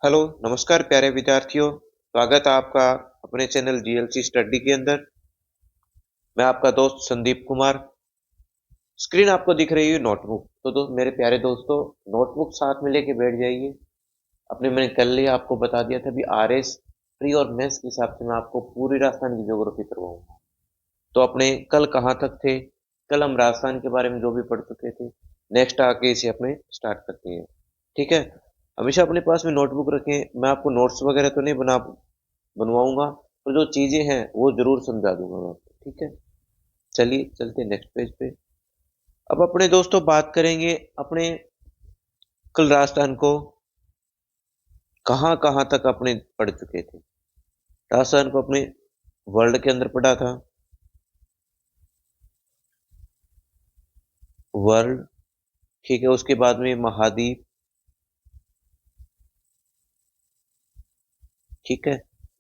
Hello, नमस्कार प्यारे विद्यार्थियों। स्वागत है आपका अपने चैनल जीएलसी स्टडी के अंदर। मैं आपका दोस्त संदीप कुमार। स्क्रीन आपको दिख रही है नोटबुक। मेरे प्यारे दोस्तों, नोटबुक साथ में लेके बैठ जाइए। मैंने कल ही आपको बता दिया था भी आरएस प्री और मेंस के हिसाब से मैं आपको पूरी राजस्थान की ज्योग्राफी करवाऊंगा। तो अपने कल कहाँ तक थे? कल हम राजस्थान के बारे में जो भी पढ़ चुके थे, नेक्स्ट आके इसे अपने स्टार्ट करते हैं। ठीक है। हमेशा अपने पास में नोटबुक रखें। मैं आपको नोट्स वगैरह तो नहीं बनवाऊंगा, तो जो चीजें हैं वो जरूर समझा दूंगा मैं आपको। ठीक है। चलिए चलते नेक्स्ट पेज पे। अब अपने दोस्तों बात करेंगे अपने कल राजस्थान को कहाँ कहाँ तक अपने पढ़ चुके थे। राजस्थान को अपने वर्ल्ड के अंदर पढ़ा था। वर्ल्ड, ठीक है। उसके बाद में महाद्वीप, ठीक है।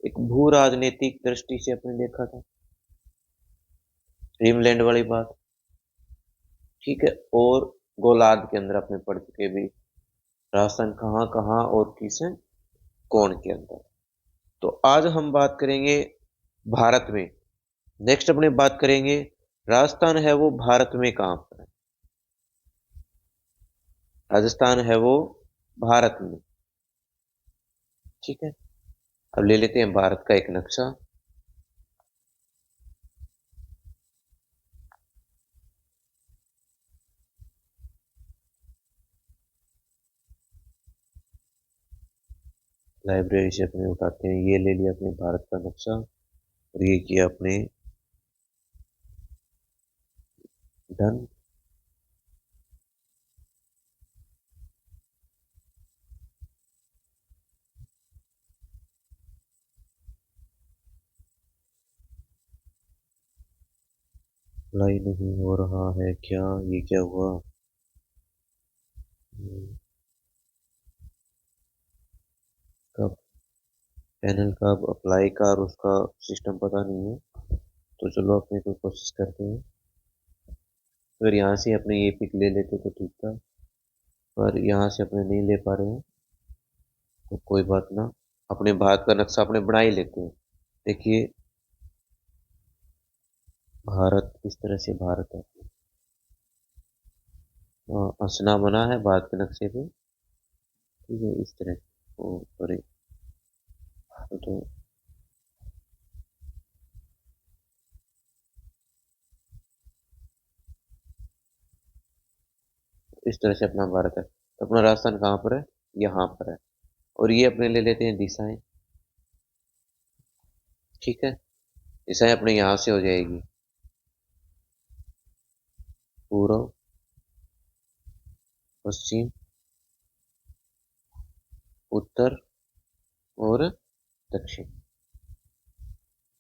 एक भू राजनीतिक दृष्टि से अपने देखा था, ड्रीमलैंड वाली बात, ठीक है। और गोलार्ध के अंदर अपने पढ़ चुके भी राजस्थान कहाँ कहाँ और किस कौन के अंदर। तो आज हम बात करेंगे भारत में। नेक्स्ट अपने बात करेंगे राजस्थान है वो भारत में कहाँ पर है। राजस्थान है वो भारत में, ठीक है। अब ले लेते हैं भारत का एक नक्शा। लाइब्रेरी से अपने उठाते हैं, ये ले लिया अपने भारत का नक्शा और ये किया अपने डन। अप्लाई नहीं हो रहा है क्या? ये क्या हुआ? हम्म, कब पैनल का अप्लाई का और उसका सिस्टम पता नहीं है। तो चलो अपने को कोशिश करते हैं। अगर यहाँ से अपने ये पिक ले लेते तो ठीक था, पर यहाँ से अपने नहीं ले पा रहे हैं। तो कोई बात ना, अपने भारत का नक्शा अपने बना ही लेते हैं। देखिए, भारत इस तरह से भारत है। हंसना बना है भारत के नक्शे पे, ठीक है। इस तरह ओ सॉरी, तो इस तरह से अपना भारत है। तो अपना राजस्थान कहाँ पर है? यहाँ पर है। और ये अपने ले लेते हैं दिशाएं, ठीक है। दिशाएं अपने यहाँ से हो जाएगी पूर्व, पश्चिम, उत्तर और दक्षिण,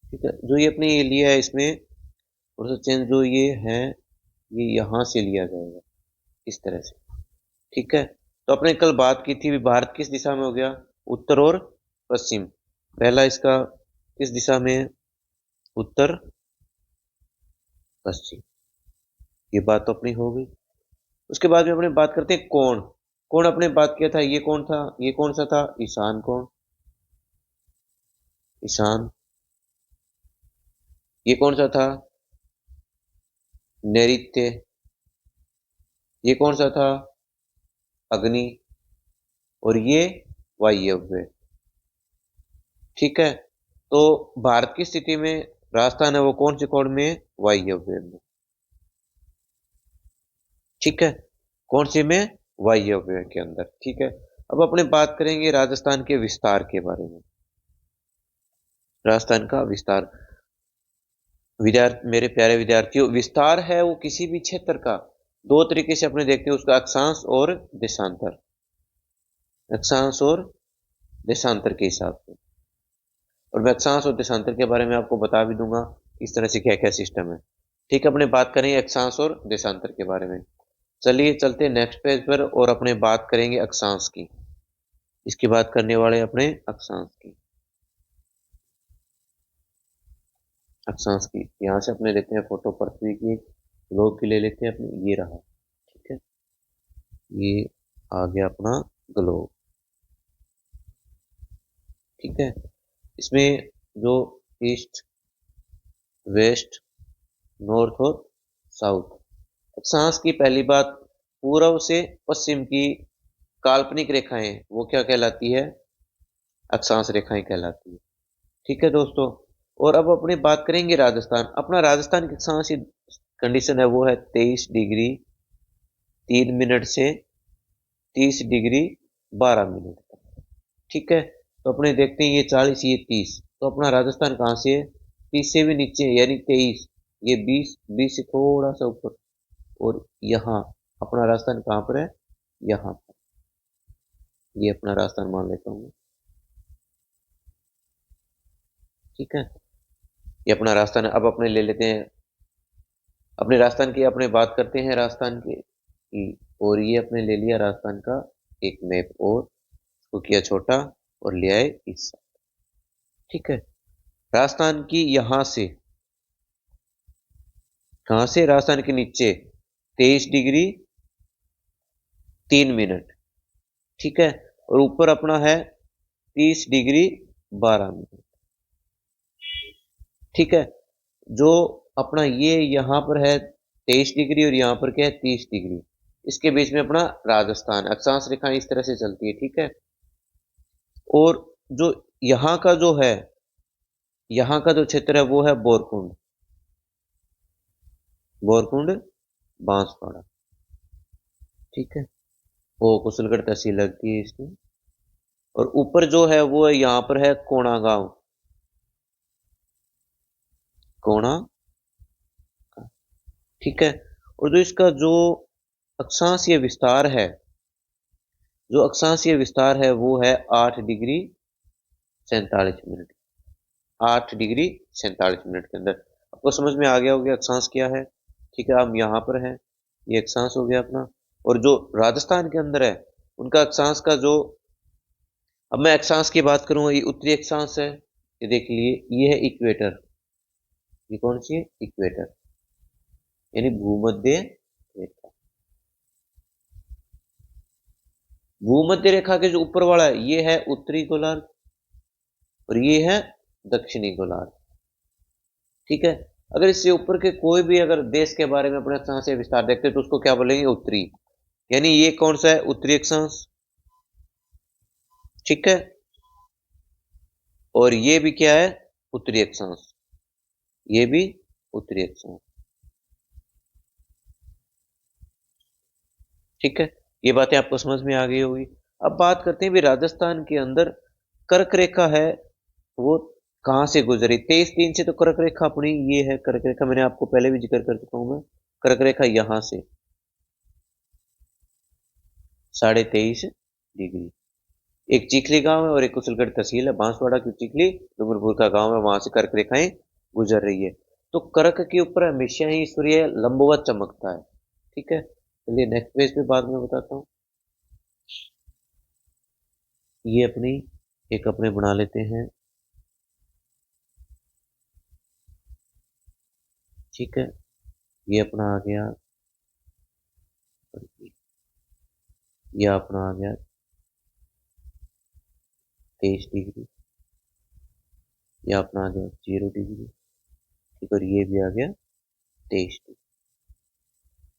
ठीक है। जो ये अपने ये लिया है इसमें थोड़ा सा चेंज, जो ये है ये यहाँ से लिया जाएगा इस तरह से, ठीक है। तो अपने कल बात की थी भी भारत किस दिशा में हो गया, उत्तर और पश्चिम। पहला इसका किस दिशा में है? उत्तर पश्चिम। ये बात तो अपनी हो गई। उसके बाद में अपने बात करते हैं कौन। कौन अपने बात किया था, ये कौन था? ये कौन सा था? ईशान कौन? ईशान। ये कौन सा था? नैऋत्य। ये कौन सा था? अग्नि। और ये वायव्य, ठीक है। तो भारत की स्थिति में राजस्थान है वो कौन से कोण में है? वायव्य में, ठीक है। कौन से में? वायव्य के अंदर, ठीक है। अब अपने बात करेंगे राजस्थान के विस्तार के बारे में। राजस्थान का विस्तार, विद्यार्थी मेरे प्यारे विद्यार्थियों, विस्तार है वो किसी भी क्षेत्र का दो तरीके से अपने देखते हैं, उसका अक्षांश और देशांतर। अक्षांश और देशांतर के हिसाब से। और मैं अक्षांश और देशांतर के बारे में आपको बता भी दूंगा इस तरह से क्या क्या सिस्टम है, ठीक है। अपने बात करेंगे अक्षांश और देशांतर के बारे में। चलिए चलते हैं नेक्स्ट पेज पर और अपने बात करेंगे अक्षांश की। इसकी बात करने वाले अपने अक्षांश की। अक्षांश की यहाँ से अपने देखते हैं फोटो पृथ्वी की, ग्लोब की ले लेते हैं अपने, ये रहा, ठीक है। ये आ गया अपना ग्लोब। ठीक है। इसमें जो ईस्ट, वेस्ट, नॉर्थ और साउथ, अक्षांश की पहली बात, पूर्व से पश्चिम की काल्पनिक रेखाएं वो क्या कहलाती है? अक्षांश रेखाएं कहलाती है। ठीक है दोस्तों। और अब अपनी बात करेंगे राजस्थान। अपना राजस्थान की अक्षांश कंडीशन है वो है 23 डिग्री 3 मिनट से 30 डिग्री 12 मिनट तक। ठीक है। तो अपने देखते हैं ये 40 ये 30, तो अपना राजस्थान कहाँ से है? 30 से भी नीचे है, यानी 23, ये 20, 20 से थोड़ा सा ऊपर। और यहाँ अपना राजस्थान कहाँ पर है? यहाँ पर। ये अपना राजस्थान मान लेता हूँ। ठीक है, ये अपना राजस्थान है। अब अपने ले लेते हैं अपने राजस्थान की, अपने बात करते हैं राजस्थान की। और ये अपने ले लिया राजस्थान का एक मैप और उसको किया छोटा और ले आए इस। ठीक है। राजस्थान की यहां से, कहां से? राजस्थान के नीचे 23 डिग्री 3 मिनट। ठीक है। और ऊपर अपना है 30 डिग्री 12 मिनट। ठीक है। जो अपना ये यहां पर है 23 डिग्री और यहां पर क्या है 30 डिग्री, इसके बीच में अपना राजस्थान, अक्षांश रेखाएं इस तरह से चलती है। ठीक है। और जो यहाँ का जो है, यहाँ का जो क्षेत्र है वो है बोरकुंड, बोरकुंड बांसवाड़ा। ठीक है। वो कुशलगढ़ तहसील लगती है इसकी। और ऊपर जो है वो यहाँ पर है कोणा गांव, कोणा। ठीक है। और जो इसका जो अक्षांशीय विस्तार है, जो अक्षांशीय विस्तार है वो है 8 डिग्री 47 मिनट, 8 डिग्री 47 मिनट के अंदर। आपको समझ में आ गया होगा अक्षांश क्या है। ठीक है। हम यहाँ पर हैं, ये अक्षांश हो गया अपना। और जो राजस्थान के अंदर है उनका अक्षांश का जो, अब मैं अक्षांश की बात करूंगा, ये उत्तरी अक्षांश है, ये देख लिए, ये है इक्वेटर। ये कौन सी है? इक्वेटर, यानी भूमध्य रेखा। भूमध्य रेखा के जो ऊपर वाला है ये है उत्तरी गोलार्ध और ये है दक्षिणी गोलार्ध। ठीक है। अगर इससे ऊपर के कोई भी अगर देश के बारे में अपने अक्षांश से विस्तार देखते हैं तो उसको क्या बोलेंगे? उत्तरी। यानी ये कौन सा है? उत्तरी अक्षांश। ठीक है। और ये भी क्या है? उत्तरी अक्षांश, ये भी उत्तरी अक्षांश। ठीक है। ये बातें आपको समझ में आ गई होगी। अब बात करते हैं भी राजस्थान के अंदर कर्क रेखा है वो कहां से गुजरी? 23/3 से तो कर्क रेखा अपनी ये है, कर्क रेखा मैंने आपको पहले भी जिक्र कर चुका हूं मैं। कर्क रेखा यहां से 23.5 डिग्री। एक चिखली गांव है और एक कुशलगढ़ तहसील है, बांसवाड़ा की चिखली, डूंगरपुर का गांव है, वहां से कर्क रेखाएं गुजर रही है। तो कर्क के ऊपर हमेशा ही सूर्य लंबवत चमकता है। ठीक है। चलिए नेक्स्ट पेज पे बाद में बताता हूँ। ये अपनी एक अपने बना लेते हैं। ठीक है। ये अपना आ गया, ये अपना आ गया 23 डिग्री, ये अपना आ गया 0 डिग्री। ठीक। और ये भी आ गया 23 डिग्री।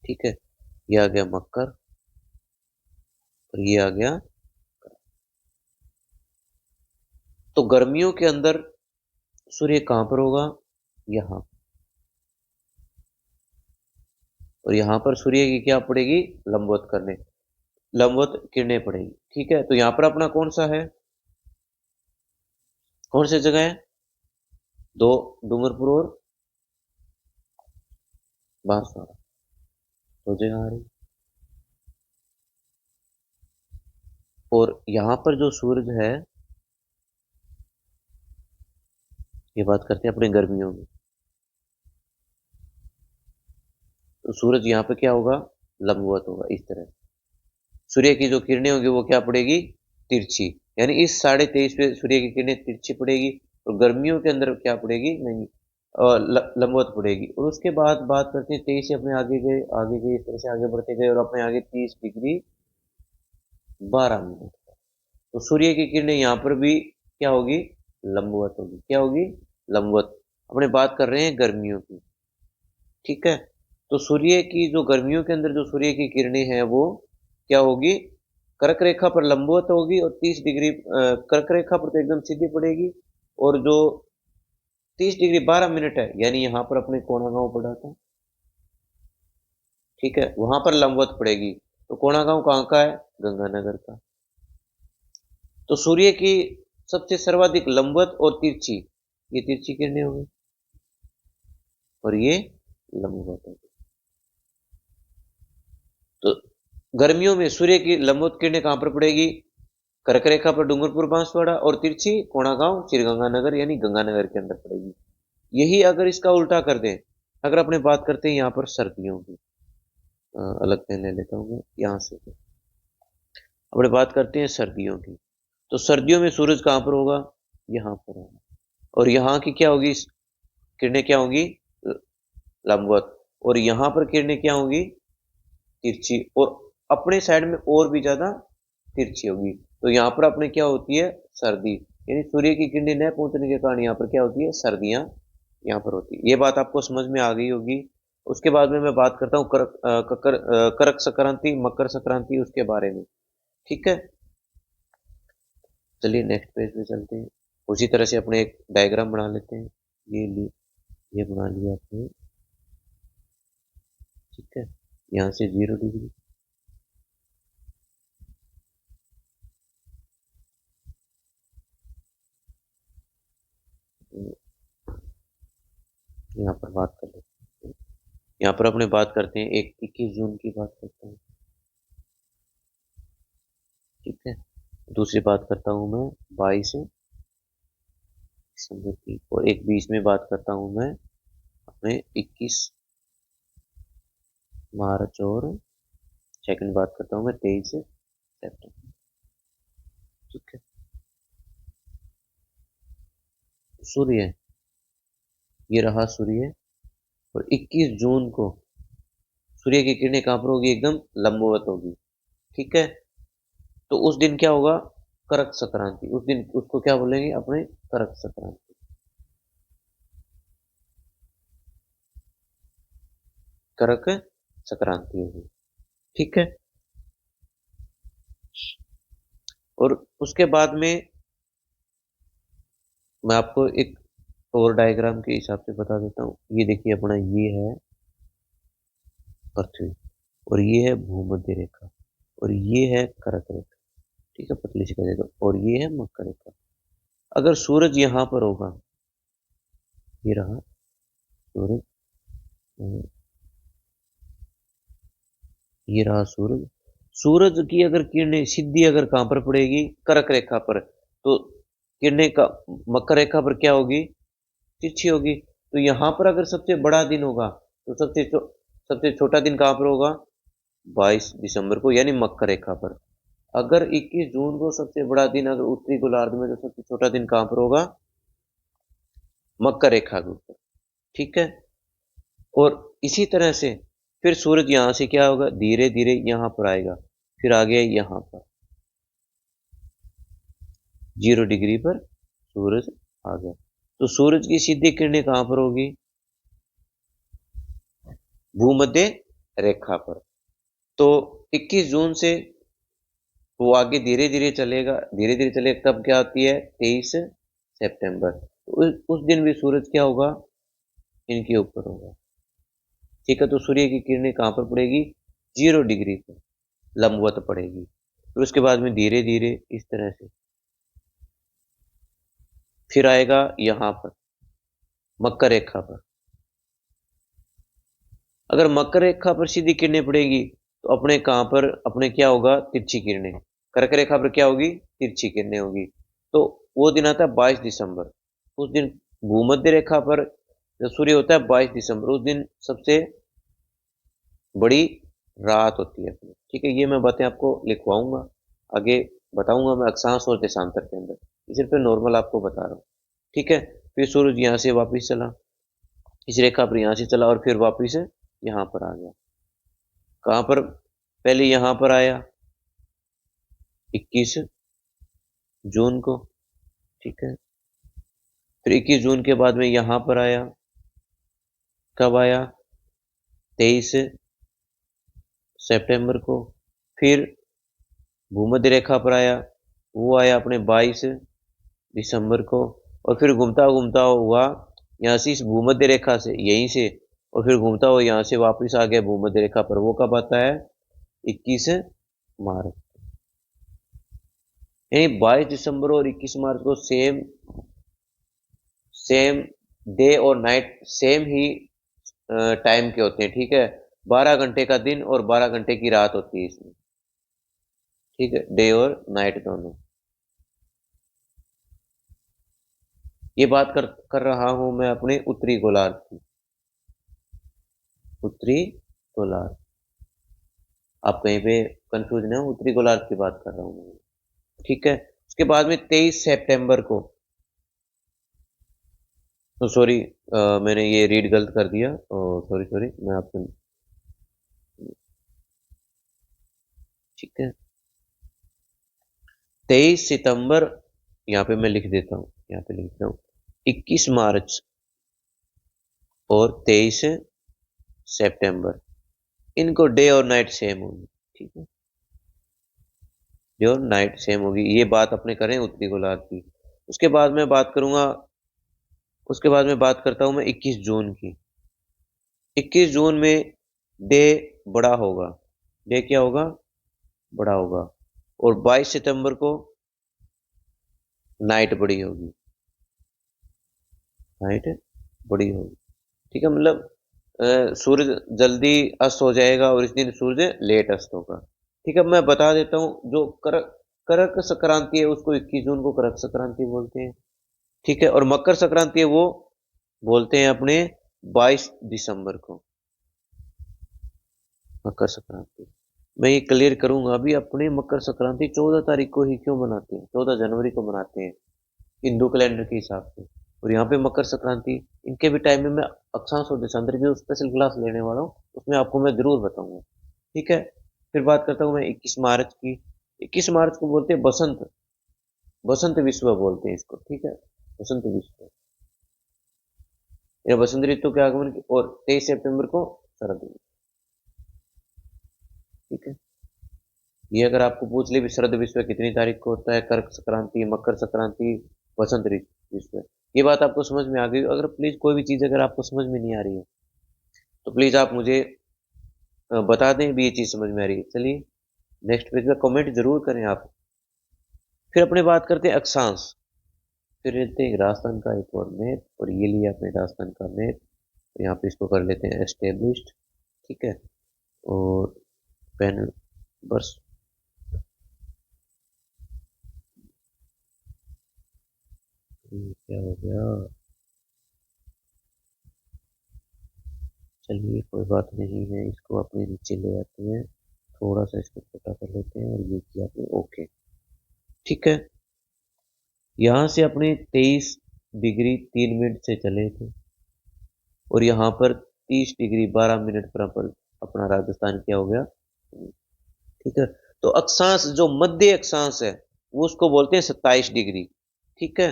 ठीक है। ये आ गया मकर और ये आ गया। तो गर्मियों के अंदर सूर्य कहां पर होगा? यहाँ। और यहाँ पर सूर्य की क्या पड़ेगी? लंबवत करने, लंबवत किरणें पड़ेगी। ठीक है। तो यहाँ पर अपना कौन सा है, कौन सी जगह है? दो, डूंगरपुर और बांसवाड़ा, दो जगह आ रही। और यहाँ पर जो सूरज है, ये बात करते हैं अपने गर्मियों में, तो सूरज यहाँ पे क्या होगा? लंबवत होगा इस तरह। सूर्य की जो किरणें होंगी वो क्या पड़ेगी? तिरछी, यानी इस 23.5 पे सूर्य की किरणें तिरछी पड़ेगी। और गर्मियों के अंदर क्या पड़ेगी? नहीं, लंबवत पड़ेगी। और उसके बाद बात करते हैं 23 से अपने आगे गए, आगे गए, इस तरह से आगे बढ़ते गए और अपने आगे 30 डिग्री 12 मिनट। तो सूर्य की किरणें यहाँ पर भी क्या होगी, लंबवत होगी। क्या होगी, लंबवत। अपने बात कर रहे हैं गर्मियों की, ठीक है। तो सूर्य की जो गर्मियों के अंदर जो सूर्य की किरणें हैं वो क्या होगी, कर्क रेखा पर लंबवत होगी और 30 डिग्री कर्क रेखा पर तो एकदम सीधी पड़ेगी। और जो 30 डिग्री 12 मिनट है, यानी यहाँ पर अपने कोणागांव पड़ा था, ठीक है, वहां पर लंबवत पड़ेगी। तो कोणागांव कहाँ का है, गंगानगर का। तो सूर्य की सबसे सर्वाधिक लंबवत और तिरछी, ये तिरछी किरणें होंगी और ये लंबवत होगी। तो गर्मियों में सूर्य की लंबवत किरणें कहां पर पड़ेगी, कर्क रेखा पर डूंगरपुर बांसवाड़ा, और तिरछी कोणागांव श्रीगंगानगर यानी गंगानगर के अंदर पड़ेगी। यही अगर इसका उल्टा कर दें, अगर अपने बात करते हैं यहाँ पर सर्दियों की, अलग पेन ले लेता हूँ मैं यहाँ से, अपने बात करते हैं सर्दियों की। तो सर्दियों में सूरज कहाँ पर होगा, यहाँ पर होगा, और यहाँ की क्या होगी, किरणें क्या होंगी, लंबवत, और यहाँ पर किरणें क्या होंगी, तिरछी, और अपने साइड में और भी ज्यादा तिरछी होगी। तो यहाँ पर अपने क्या होती है, सर्दी, यानी सूर्य की किरणें न पहुंचने के कारण यहाँ पर क्या होती है, सर्दियां यहाँ पर होती है। ये बात आपको समझ में आ गई होगी। उसके बाद में मैं बात करता हूँ करक संक्रांति, मकर संक्रांति, उसके बारे में, ठीक है। चलिए नेक्स्ट पेज पे चलते हैं। उसी तरह से अपने एक डायग्राम बना लेते हैं। ये बना लिया आपने, ठीक है। यहाँ से 0 डिग्री, यहाँ पर बात कर लेते हैं। यहाँ पर अपने बात करते हैं 21 जून की बात करते हैं, ठीक है। दूसरी बात करता हूँ मैं 22 दिसंबर की, और एक बीच में बात करता हूँ मैं अपने 21 मार्च, और सेकंड बात करता हूँ मैं 23 सितंबर, ठीक है। सूर्य, ये रहा सूर्य, और 21 जून को सूर्य की किरणें कहाँ पर होगी, एकदम लंबवत होगी, ठीक है। तो उस दिन क्या होगा, करक संक्रांति, उस दिन उसको क्या बोलेंगे अपने, करक संक्रांति, करक संक्रांति होगी, ठीक है। और उसके बाद में मैं आपको एक और डायग्राम के हिसाब से बता देता हूँ। ये देखिए अपना, ये है पृथ्वी, और ये है भूमध्य रेखा, और ये है कर्क रेखा, ठीक है, पतली सी कर देता हूँ, और ये है मकर रेखा। अगर सूरज यहाँ पर होगा, ये रहा सूरज, ये रहा सूरज, सूरज की अगर किरणें सीधी अगर कहां पर पड़ेगी, कर्क रेखा पर, तो किरणें का मकर रेखा पर क्या होगी, तिरछी होगी। तो यहां पर अगर सबसे बड़ा दिन होगा, तो सबसे छोटा दिन कहां पर होगा, 22 दिसंबर को, यानी मकर रेखा पर। अगर 21 जून को सबसे बड़ा दिन अगर उत्तरी गोलार्ध में, तो सबसे छोटा दिन कहां पर होगा, मकर रेखा के ऊपर, ठीक है। और इसी तरह से फिर सूरज यहां से क्या होगा, धीरे धीरे यहां पर आएगा, फिर आ गया यहां पर 0 डिग्री पर सूरज आ गया। तो सूरज की सीधी किरणें कहां पर होगी, भूमध्य रेखा पर। तो 21 जून से वो आगे धीरे धीरे चलेगा, धीरे धीरे चलेगा, तब क्या होती है, 23 सितंबर। तो उस दिन भी सूरज क्या होगा, इनके ऊपर होगा, ठीक है। तो सूर्य की किरणें कहां पर पड़ेगी, 0 डिग्री पर लंबवत पड़ेगी। फिर उसके बाद में धीरे धीरे इस तरह से फिर आएगा यहां पर मकर रेखा पर। अगर मकर रेखा पर सीधी किरणें पड़ेगी, तो अपने कहां पर, अपने क्या होगा, तिरछी किरणें। कर्क रेखा पर क्या होगी, तिरछी किरणें होगी। तो वो दिन आता है 22 दिसंबर, उस दिन भूमध्य रेखा पर जब सूर्य होता है 22 दिसंबर, उस दिन सबसे बड़ी रात होती है अपनी, ठीक है। ये मैं बातें आपको लिखवाऊंगा, आगे बताऊंगा मैं अक्षांश और देशांतर के अंदर, ये सिर्फ नॉर्मल आपको बता रहा हूँ, ठीक है। फिर सूरज यहाँ से वापिस चला, इस रेखा पर यहाँ से चला, और फिर वापिस यहाँ पर आ गया। कहाँ पर, पहले यहाँ पर आया 21 जून को, ठीक है। फिर 21 जून के बाद में यहां पर आया, कब आया? 23 सितंबर को। फिर भूमध्य रेखा पर आया, वो आया अपने 22 दिसंबर को। और फिर घूमता घूमता हुआ यहाँ से, इस भूमध्य रेखा से, यहीं से, और फिर घूमता हुआ यहाँ से वापस आ गया भूमध्य रेखा पर। वो कब आता है? 21 मार्च। यानी 22 दिसंबर और 21 मार्च को सेम सेम डे और नाइट, सेम ही टाइम के होते हैं। ठीक है, 12 घंटे का दिन और 12 घंटे की रात होती है इसमें। ठीक है, डे और नाइट दोनों। ये बात कर रहा हूं मैं अपने उत्तरी गोलार्ध की। उत्तरी गोलार्ध, आप कहीं पे कंफ्यूज ना हो, उत्तरी गोलार्ध की बात कर रहा हूं मैं। ठीक है। उसके बाद में 23 सितंबर को, तो सॉरी, मैंने ये रीड गलत कर दिया, सॉरी सॉरी, मैं आपसे, ठीक है, 23 सितंबर, यहाँ पे मैं लिख देता हूँ, यहाँ पे लिख देता हूँ 21 मार्च और 23 सितंबर, इनको डे और नाइट सेम होगी। ठीक है, डे और नाइट सेम होगी। ये बात अपने करें उत्तरी गोलार्ध की। उसके बाद मैं बात करूंगा, उसके बाद मैं बात करता हूं मैं 21 जून की। 21 जून में डे बड़ा होगा। डे क्या होगा? बड़ा होगा। और 22 सितंबर को नाइट बड़ी होगी। नाइट बड़ी होगी। ठीक है, मतलब सूर्य जल्दी अस्त हो जाएगा और इस दिन सूर्य लेट अस्त होगा। ठीक है, मैं बता देता हूँ, जो करक संक्रांति है उसको 21 जून को करक संक्रांति बोलते हैं। ठीक है, और मकर संक्रांति है वो बोलते हैं अपने 22 दिसंबर को, मकर संक्रांति। मैं ये क्लियर करूंगा अभी, अपने मकर संक्रांति 14 तारीख को ही क्यों मनाते हैं, 14 जनवरी को मनाते हैं हिंदू कैलेंडर के हिसाब से। और यहाँ पे मकर संक्रांति, इनके भी टाइम में मैं अक्षांश और देशांतर की जो स्पेशल क्लास लेने वाला हूँ उसमें आपको मैं जरूर बताऊंगा। ठीक है। फिर बात करता हूँ मैं 21 मार्च की। 21 मार्च को बोलते हैं बसंत, बसंत विश्व बोलते हैं इसको। ठीक है, बसंत विश्व या बसंत ऋतु के आगमन की। और 23 सितंबर को शरद ऋतु। ठीक है, ये अगर आपको पूछ ले भी शरद विश्व कितनी तारीख को होता है, कर्क संक्रांति, मकर संक्रांति, बसंत विश्व, ये बात आपको समझ में आ गई। अगर प्लीज कोई भी चीज अगर आपको समझ में नहीं आ रही है तो प्लीज आप मुझे बता दें भी ये चीज समझ में आ रही है। चलिए नेक्स्ट पेज पे कमेंट जरूर करें आप। फिर अपने बात करते हैं अक्षांश। फिर लेते हैं राजस्थान का एक और मैप, और ये लिया अपने राजस्थान का मैप। यहाँ पे इसको कर लेते हैं एस्टेब्लिश्ड। ठीक है, और पेन बस, क्या हो गया? चलिए कोई बात नहीं है, इसको अपने नीचे ले आते हैं, थोड़ा सा इसको छोटा कर लेते हैं, और ये किया अपने ओके। ठीक है, यहाँ से अपने 23 डिग्री 3 मिनट से चले थे, और यहाँ पर 30 डिग्री 12 मिनट पर अपना राजस्थान क्या हो गया। ठीक है, तो अक्षांश जो मध्य अक्षांश है वो उसको बोलते हैं 27 डिग्री। ठीक है,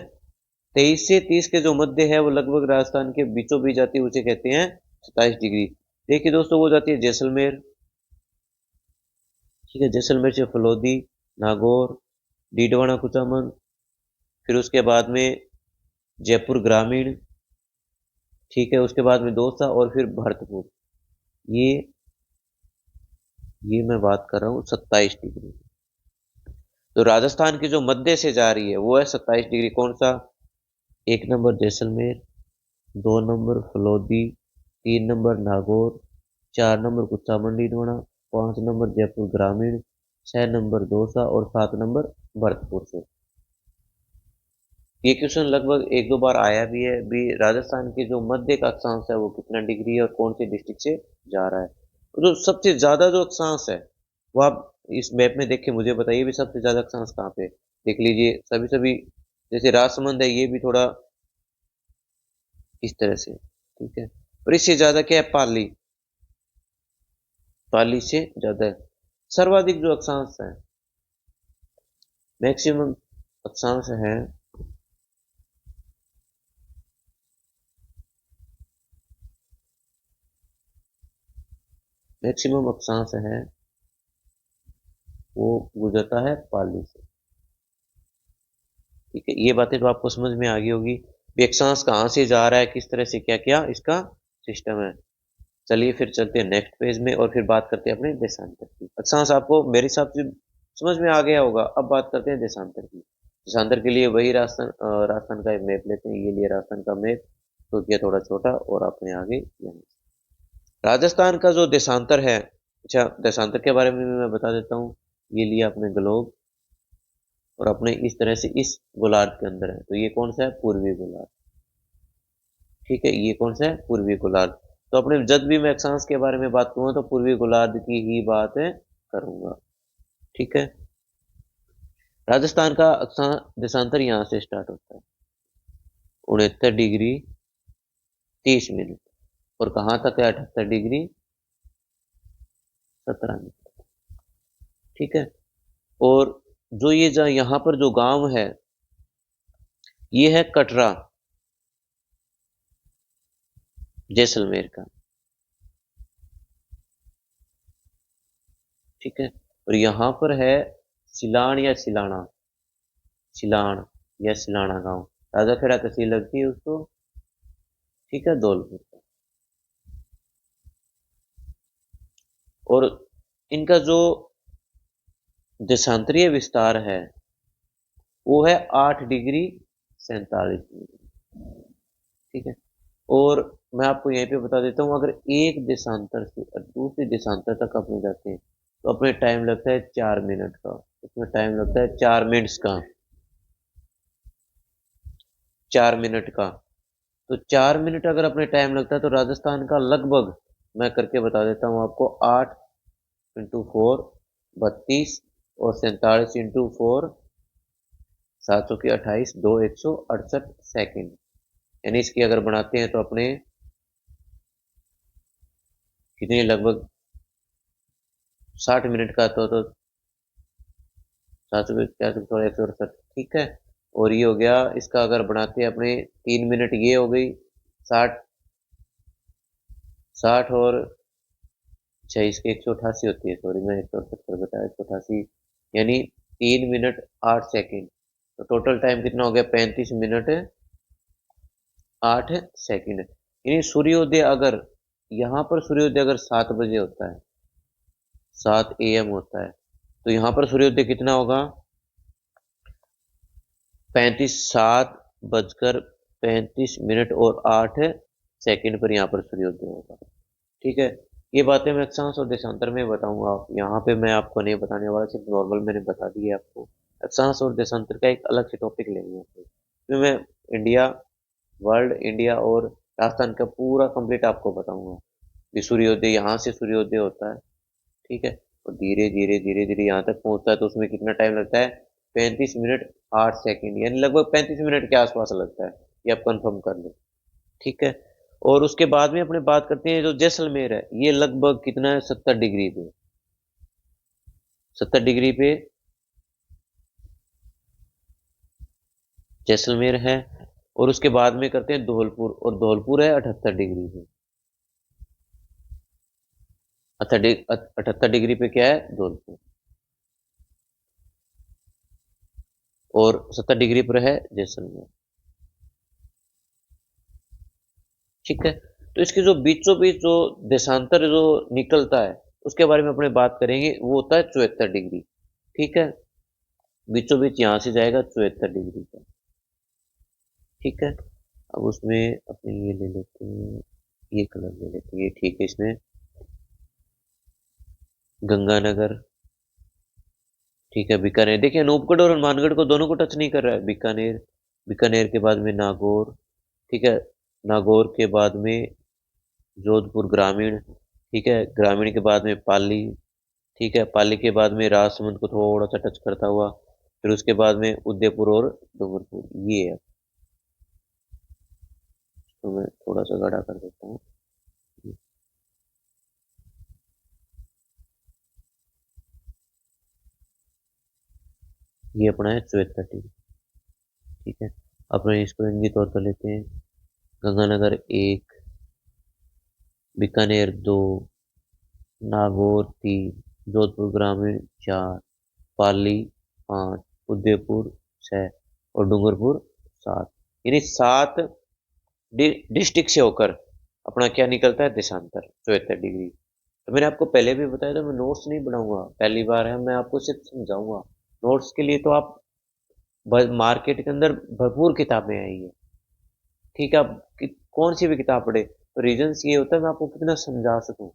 23 से 30 के जो मध्य है वो लगभग राजस्थान के बीचों बीच जाती है, उसे कहते हैं 27 डिग्री। देखिए दोस्तों, वो जाती है जैसलमेर। ठीक है, जैसलमेर से फलोदी, नागौर, डीडवाना कुचामन, फिर उसके बाद में जयपुर ग्रामीण। ठीक है, उसके बाद में दौसा, और फिर भरतपुर। ये ये मैं बात कर रहा हूँ 27 डिग्री। तो राजस्थान की जो मध्य से जा रही है वो है 27 डिग्री। कौन सा? 1 number Jaisalmer, 2 number Phalodi, 3 number Nagaur, 4 number Kuchaman Didwana, 5 number Jaipur ग्रामीण, 6 नंबर दौसा, और 7 नंबर भरतपुर से। ये क्वेश्चन लगभग एक दो बार आया भी है भी, राजस्थान के जो मध्य का अक्षांश है वो कितना डिग्री है और कौन से डिस्ट्रिक्ट से जा रहा है। तो जो सबसे ज्यादा जो अक्षांश है वो आप इस मैप में देख के मुझे बताइए भी, सबसे ज्यादा अक्षांश कहाँ पे है? देख लीजिए सभी सभी, जैसे राजसमंद है ये भी थोड़ा इस तरह से। ठीक है, और इससे ज्यादा क्या है? पाली, पाली से ज्यादा है। सर्वाधिक जो अक्षांश है, मैक्सिमम अक्षांश है मैक्सिमम अक्षांश है वो गुजरता है पाली से। ठीक है, ये बातें तो आपको समझ में आ गई होगी भी अक्षांश कहाँ से जा रहा है, किस तरह से क्या क्या इसका सिस्टम है। चलिए फिर चलते हैं नेक्स्ट पेज में और फिर बात करते हैं अपने देशांतर की। अक्षांश आपको मेरे हिसाब से समझ में आ गया होगा। अब बात करते हैं देशांतर की। देशांतर के लिए वही राजस्थान का एक मैप लेते हैं। ये लिए राजस्थान का मैप, तो किया थोड़ा छोटा और अपने आगे यहाँ राजस्थान का जो देशांतर है। अच्छा, देशांतर के बारे में भी मैं बता देता हूँ। ये लिया अपने ग्लोब और अपने इस तरह से इस गोलार्ध के अंदर है, तो ये कौन सा है, पूर्वी गोलार्ध। ठीक है, ये कौन सा है, पूर्वी गोलार्ध। तो अपने जब भी मैं अक्षांश के बारे में बात करूंगा तो पूर्वी गोलार्ध की ही बात करूंगा। ठीक है, राजस्थान का अक्षांश देशांतर यहाँ से स्टार्ट होता है 69 डिग्री 30 मिनट, और कहाँ तक है 78 डिग्री 17 मिनट। ठीक है, और जो ये यहाँ पर जो गांव है ये है कटरा, जैसलमेर का। ठीक है, और यहाँ पर है सिलान या सिलाना, सिलान या सिलाना गांव। राजाखेड़ा तहसील लगती है उसको। ठीक है, धौलपुर का। और इनका जो देशांतरीय विस्तार है वो है 8 डिग्री 47 मिनट। ठीक है, और मैं आपको यहीं पे बता देता हूँ, अगर एक देशांतर से दूसरे देशांतर तक अपने जाते हैं तो अपने टाइम लगता है 4 मिनट का। उसमें टाइम लगता है 4 मिनट्स का, 4 मिनट का। तो 4 मिनट अगर अपने टाइम लगता है तो राजस्थान का लगभग मैं करके बता देता हूँ आपको। 8 × 4 32, और 47 × 4 700 की 28, 2 168 सेकेंड। यानी इसकी अगर बनाते हैं तो अपने कितने, लगभग 60 मिनट का तो 700 क्या 168। ठीक है, और ये हो गया इसका अगर बनाते हैं अपने 3 मिनट, ये हो गई 60, 60 और 6 इसके 188 होती है। सॉरी, मैं 178 बताया, 188, यानी 3 मिनट 8 सेकेंड। तो टोटल टाइम कितना हो गया, 35 मिनट 8 सेकेंड। यानी सूर्योदय अगर यहाँ पर सूर्योदय अगर 7 बजे होता है, 7 AM होता है, तो यहाँ पर सूर्योदय कितना होगा, 7:35 और 8 सेकेंड पर यहाँ पर सूर्योदय होगा। ठीक है, ये बातें मैं अक्षांश और देशांतर में बताऊंगा। यहाँ पे मैं आपको नहीं बताने वाला, सिर्फ नॉर्मल मैंने बता दिया आपको। अक्षांश और देशांतर का एक अलग से टॉपिक लेंगे तो मैं इंडिया, वर्ल्ड इंडिया और राजस्थान का पूरा कंप्लीट आपको बताऊंगा कि सूर्योदय यहाँ से सूर्योदय होता है। ठीक है, और धीरे धीरे धीरे धीरे यहाँ तक पहुंचता है तो उसमें कितना टाइम लगता है, 35 मिनट 8 सेकेंड, यानी लगभग 35 मिनट के आसपास लगता है। ये आप कंफर्म कर लें। ठीक है, और उसके बाद में अपने बात करते हैं जो जैसलमेर है, ये लगभग कितना है, 70 डिग्री पे, 70 डिग्री पे जैसलमेर है। और उसके बाद में करते हैं धौलपुर, और धौलपुर है 78 डिग्री पे। 78 डिग्री पे क्या है, धौलपुर। और 70 डिग्री पर है जैसलमेर। ठीक है, तो इसके जो बीचों बीच जो देशांतर जो निकलता है उसके बारे में अपने बात करेंगे, वो होता है 74 डिग्री। ठीक है, बीचों बीच यहाँ से जाएगा 74 डिग्री का। ठीक है, अब उसमें अपने ये ले लेते हैं, ये कलर ले लेते हैं, ये ठीक है। इसमें गंगानगर, ठीक है, बीकानेर, देखिए अनूपगढ़ और हनुमानगढ़ को दोनों को टच नहीं कर रहा है। बीकानेर, बीकानेर के बाद में नागौर। ठीक है, नागौर के बाद में जोधपुर ग्रामीण। ठीक है, ग्रामीण के बाद में पाली। ठीक है, पाली के बाद में राजसमंद को थोड़ा सा टच करता हुआ, फिर उसके बाद में उदयपुर और डूंगरपुर, ये है। तो मैं थोड़ा सा गाढ़ा कर देता हूँ। ये अपना है 74 डिग्री। ठीक है, अपने इसको हिंदी तौर पर लेते हैं। गंगानगर 1, बीकानेर 2, नागौर 3, जोधपुर ग्रामीण 4, पाली 5, उदयपुर 6 और डूंगरपुर 7। यानी 7 डिस्ट्रिक्ट से होकर अपना क्या निकलता है, देशांतर 74 डिग्री। तो मैंने आपको पहले भी बताया था, मैं नोट्स नहीं बनाऊंगा, पहली बार है, मैं आपको सिर्फ समझाऊंगा। नोट्स के लिए तो आप मार्केट के अंदर भरपूर किताबें आई है, ठीक है, आप कौन सी भी किताब पढ़े, तो रीजंस ये होता है मैं आपको कितना समझा सकूं।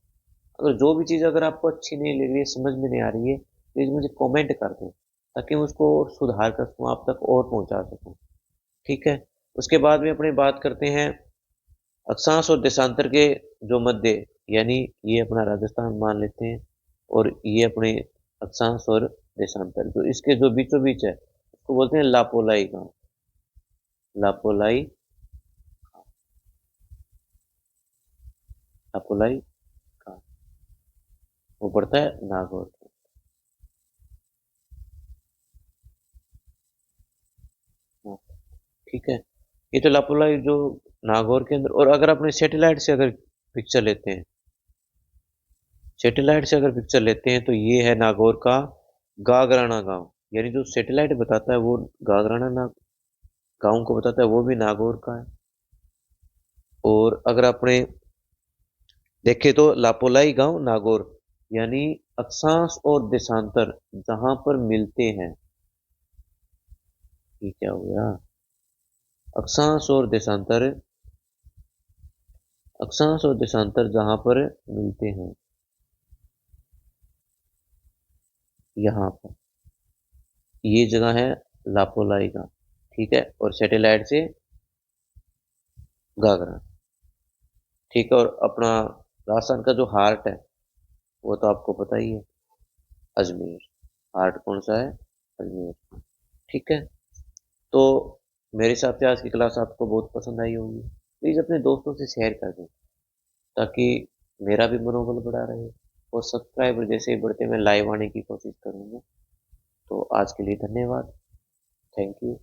अगर जो भी चीज़ अगर आपको अच्छी नहीं लग रही है, समझ में नहीं आ रही है, प्लीज़ मुझे कमेंट कर दें, ताकि मैं उसको और सुधार कर सकूँ, आप तक और पहुंचा सकूँ। ठीक है। उसके बाद में अपनी बात करते हैं अक्षांश और देशांतर के जो मध्य, यानी ये अपना राजस्थान मान लेते हैं, और ये अपने अक्षांश और देशांतर जो इसके जो बीचों बीच है, उसको बोलते हैं लापोलाई गांव। लापोलाई, लापोलाई गांव, वो पड़ता है नागौर। ठीक है। ये तो लापोलाई जो नागौर के अंदर, और अगर अपने सैटेलाइट से अगर पिक्चर लेते हैं, सैटेलाइट से अगर पिक्चर लेते हैं, तो ये है नागौर का गागराना गांव। यानी जो सैटेलाइट बताता है वो गागराना ना गांव को बताता है, वो भी नागौर का है। और अगर अपने देखें तो लापोलाई गांव नागौर, यानी अक्षांश और देशांतर जहां पर मिलते हैं, ये क्या हो गया, अक्षांश और देशांतर, अक्षांश और देशांतर जहां पर मिलते हैं, यहाँ पर ये जगह है लापोलाई गांव। ठीक है। और सैटेलाइट से गागरा। ठीक है। और अपना राजस्थान का जो हार्ट है, वो तो आपको पता ही है, अजमेर। हार्ट कौन सा है, अजमेर। ठीक है। तो मेरे हिसाब से आज की क्लास आपको बहुत पसंद आई होगी। प्लीज़ अपने दोस्तों से शेयर कर दें, ताकि मेरा भी मनोबल बढ़ा रहे, और सब्सक्राइबर जैसे ही बढ़ते मैं लाइव आने की कोशिश करूँगा। तो आज के लिए धन्यवाद। Thank you.